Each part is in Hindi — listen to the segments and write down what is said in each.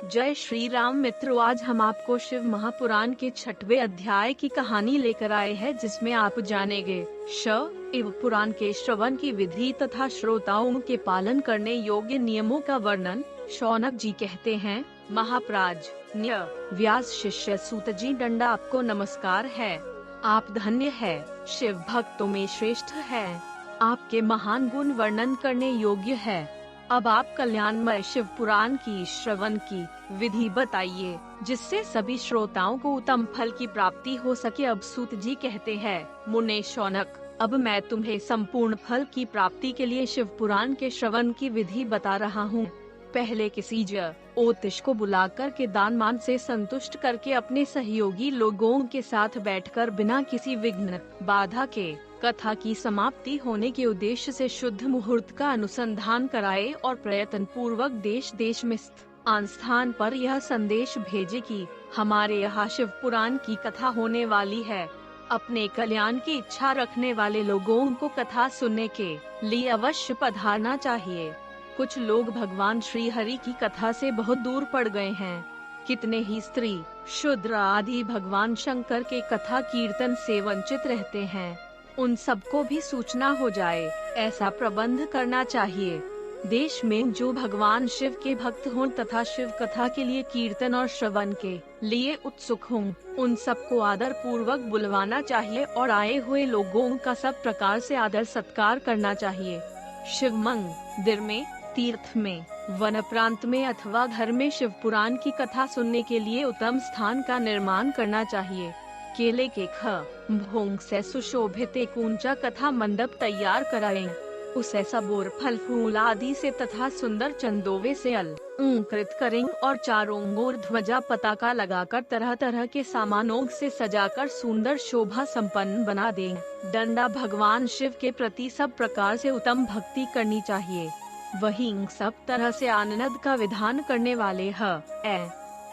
जय श्री राम मित्रों, आज हम आपको शिव महापुराण के 6वें अध्याय की कहानी लेकर आए हैं, जिसमें आप जानेंगे शिव पुराण के श्रवण की विधि तथा श्रोताओं के पालन करने योग्य नियमों का वर्णन। शौनक जी कहते हैं, महाप्राज न्य व्यास शिष्य सूत जी दंडा आपको नमस्कार है। आप धन्य है, शिव भक्तों में श्रेष्ठ है। आपके महान गुण वर्णन करने योग्य है। अब आप कल्याणमय शिव पुराण की श्रवण की विधि बताइए, जिससे सभी श्रोताओं को उत्तम फल की प्राप्ति हो सके। अब सूत जी कहते हैं, मुने शौनक, अब मैं तुम्हें संपूर्ण फल की प्राप्ति के लिए शिव पुराण के श्रवण की विधि बता रहा हूँ। पहले किसी ज्योतिष को बुलाकर के दान मान से संतुष्ट करके अपने सहयोगी लोगों के साथ बैठकर बिना किसी विघ्न बाधा के कथा की समाप्ति होने के उद्देश्य से शुद्ध मुहूर्त का अनुसंधान कराए और प्रयत्न पूर्वक देश देश में स्थान पर यह संदेश भेजे कि हमारे यहाँ शिव पुराण की कथा होने वाली है। अपने कल्याण की इच्छा रखने वाले लोगों को कथा सुनने के लिए अवश्य पधारना चाहिए। कुछ लोग भगवान श्री हरि की कथा से बहुत दूर पड़ गए हैं। कितने ही स्त्री शूद्र आदि भगवान शंकर के कथा कीर्तन से वंचित रहते हैं। उन सबको भी सूचना हो जाए, ऐसा प्रबंध करना चाहिए। देश में जो भगवान शिव के भक्त हों तथा शिव कथा के लिए कीर्तन और श्रवण के लिए उत्सुक हों, उन सबको आदर पूर्वक बुलवाना चाहिए और आए हुए लोगों का सब प्रकार से आदर सत्कार करना चाहिए। शिव मंदिर में, तीर्थ में, वन प्रांत में अथवा घर में शिव पुराण की कथा सुनने के लिए उत्तम स्थान का निर्माण करना चाहिए। केले के खम्भों से सुशोभित एक ऊंचा कथा मंडप तैयार कराएं। उसे सबूर फल फूल आदि से तथा सुंदर चंदोवे से अलंकृत करें और चारों ओर ध्वजा पताका लगाकर तरह तरह के सामानों से सजाकर सुंदर शोभा संपन्न बना दें। दंडा भगवान शिव के प्रति सब प्रकार से उत्तम भक्ति करनी चाहिए। वहीं सब तरह से आनंद का विधान करने वाले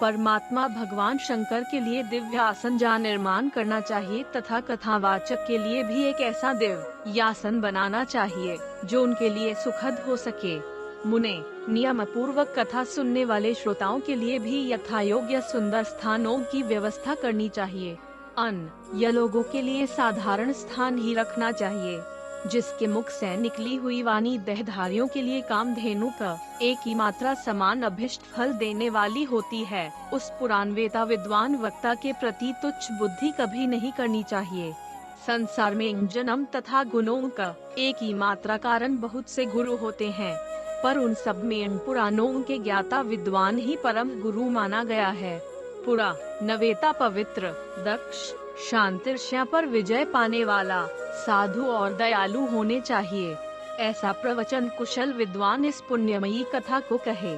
परमात्मा भगवान शंकर के लिए दिव्य आसन जा निर्माण करना चाहिए तथा कथावाचक के लिए भी एक ऐसा दिव्य आसन बनाना चाहिए जो उनके लिए सुखद हो सके। मुने, नियम पूर्वक कथा सुनने वाले श्रोताओं के लिए भी यथायोग्य सुंदर स्थानों की व्यवस्था करनी चाहिए। अन्य लोगों के लिए साधारण स्थान ही रखना चाहिए। जिसके मुख से निकली हुई वाणी देहधारियों के लिए कामधेनु का एक ही मात्रा समान अभिष्ट फल देने वाली होती है, उस पुराणवेता विद्वान वक्ता के प्रति तुच्छ बुद्धि कभी नहीं करनी चाहिए। संसार में जन्म तथा गुणों का एक ही मात्रा कारण बहुत से गुरु होते हैं, पर उन सब में पुराणों के ज्ञाता विद्वान ही परम गुरु माना गया है। पुराणवेता पवित्र, दक्ष, शांतिर्ष्या पर विजय पाने वाला, साधु और दयालु होने चाहिए। ऐसा प्रवचन कुशल विद्वान इस पुण्यमयी कथा को कहे।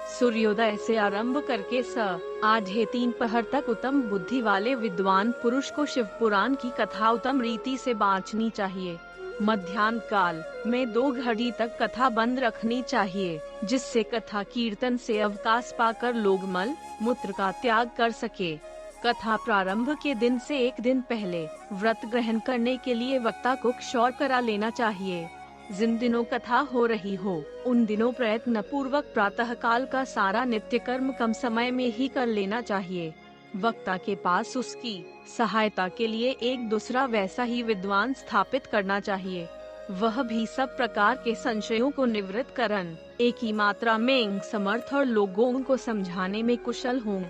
सूर्योदय से आरंभ करके आधे 3 पहर तक उत्तम बुद्धि वाले विद्वान पुरुष को शिव पुराण की कथा उत्तम रीति से बांचनी चाहिए। मध्याह्न काल में 2 घड़ी तक कथा बंद रखनी चाहिए, जिससे कथा कीर्तन से अवकाश पाकर लोग मल मूत्र का त्याग कर सके। कथा प्रारंभ के दिन से 1 दिन पहले व्रत ग्रहण करने के लिए वक्ता को क्षौर करा लेना चाहिए। जिन दिनों कथा हो रही हो, उन दिनों प्रयत्न पूर्वक प्रातः काल का सारा नित्य कर्म कम समय में ही कर लेना चाहिए। वक्ता के पास उसकी सहायता के लिए एक दूसरा वैसा ही विद्वान स्थापित करना चाहिए। वह भी सब प्रकार के संशयों को निवृत्त करन एक ही मात्रा में समर्थ और लोगों को समझाने में कुशल हों।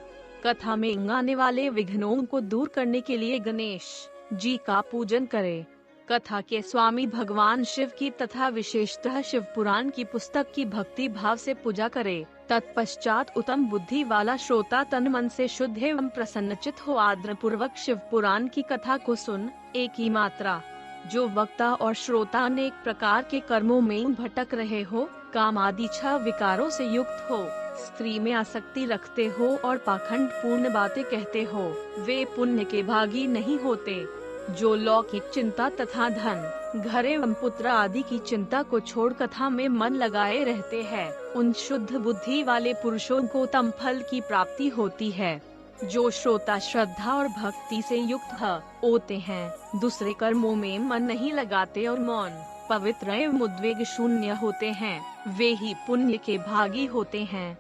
कथा में आने वाले विघ्नों को दूर करने के लिए गणेश जी का पूजन करें। कथा के स्वामी भगवान शिव की तथा विशेषतः शिव पुराण की पुस्तक की भक्ति भाव से पूजा करे। तत्पश्चात उत्तम बुद्धि वाला श्रोता तन मन से शुद्ध एवं प्रसन्नचित हो आदर पूर्वक शिव पुराण की कथा को सुन एक ही मात्रा। जो वक्ता और श्रोता अनेक प्रकार के कर्मों में भटक रहे हो, काम आदि 6 विकारों से युक्त हो, स्त्री में आसक्ति रखते हो और पाखंड पूर्ण बातें कहते हो, वे पुण्य के भागी नहीं होते। जो लौकिक चिंता तथा धन, घर एवं पुत्र आदि की चिंता को छोड़ कथा में मन लगाए रहते हैं, उन शुद्ध बुद्धि वाले पुरुषों को उत्तम फल की प्राप्ति होती है। जो श्रोता श्रद्धा और भक्ति से युक्त होते हैं, दूसरे कर्मों में मन नहीं लगाते और मौन, पवित्र एवं उद्वेग शून्य होते हैं, वे ही पुण्य के भागी होते हैं।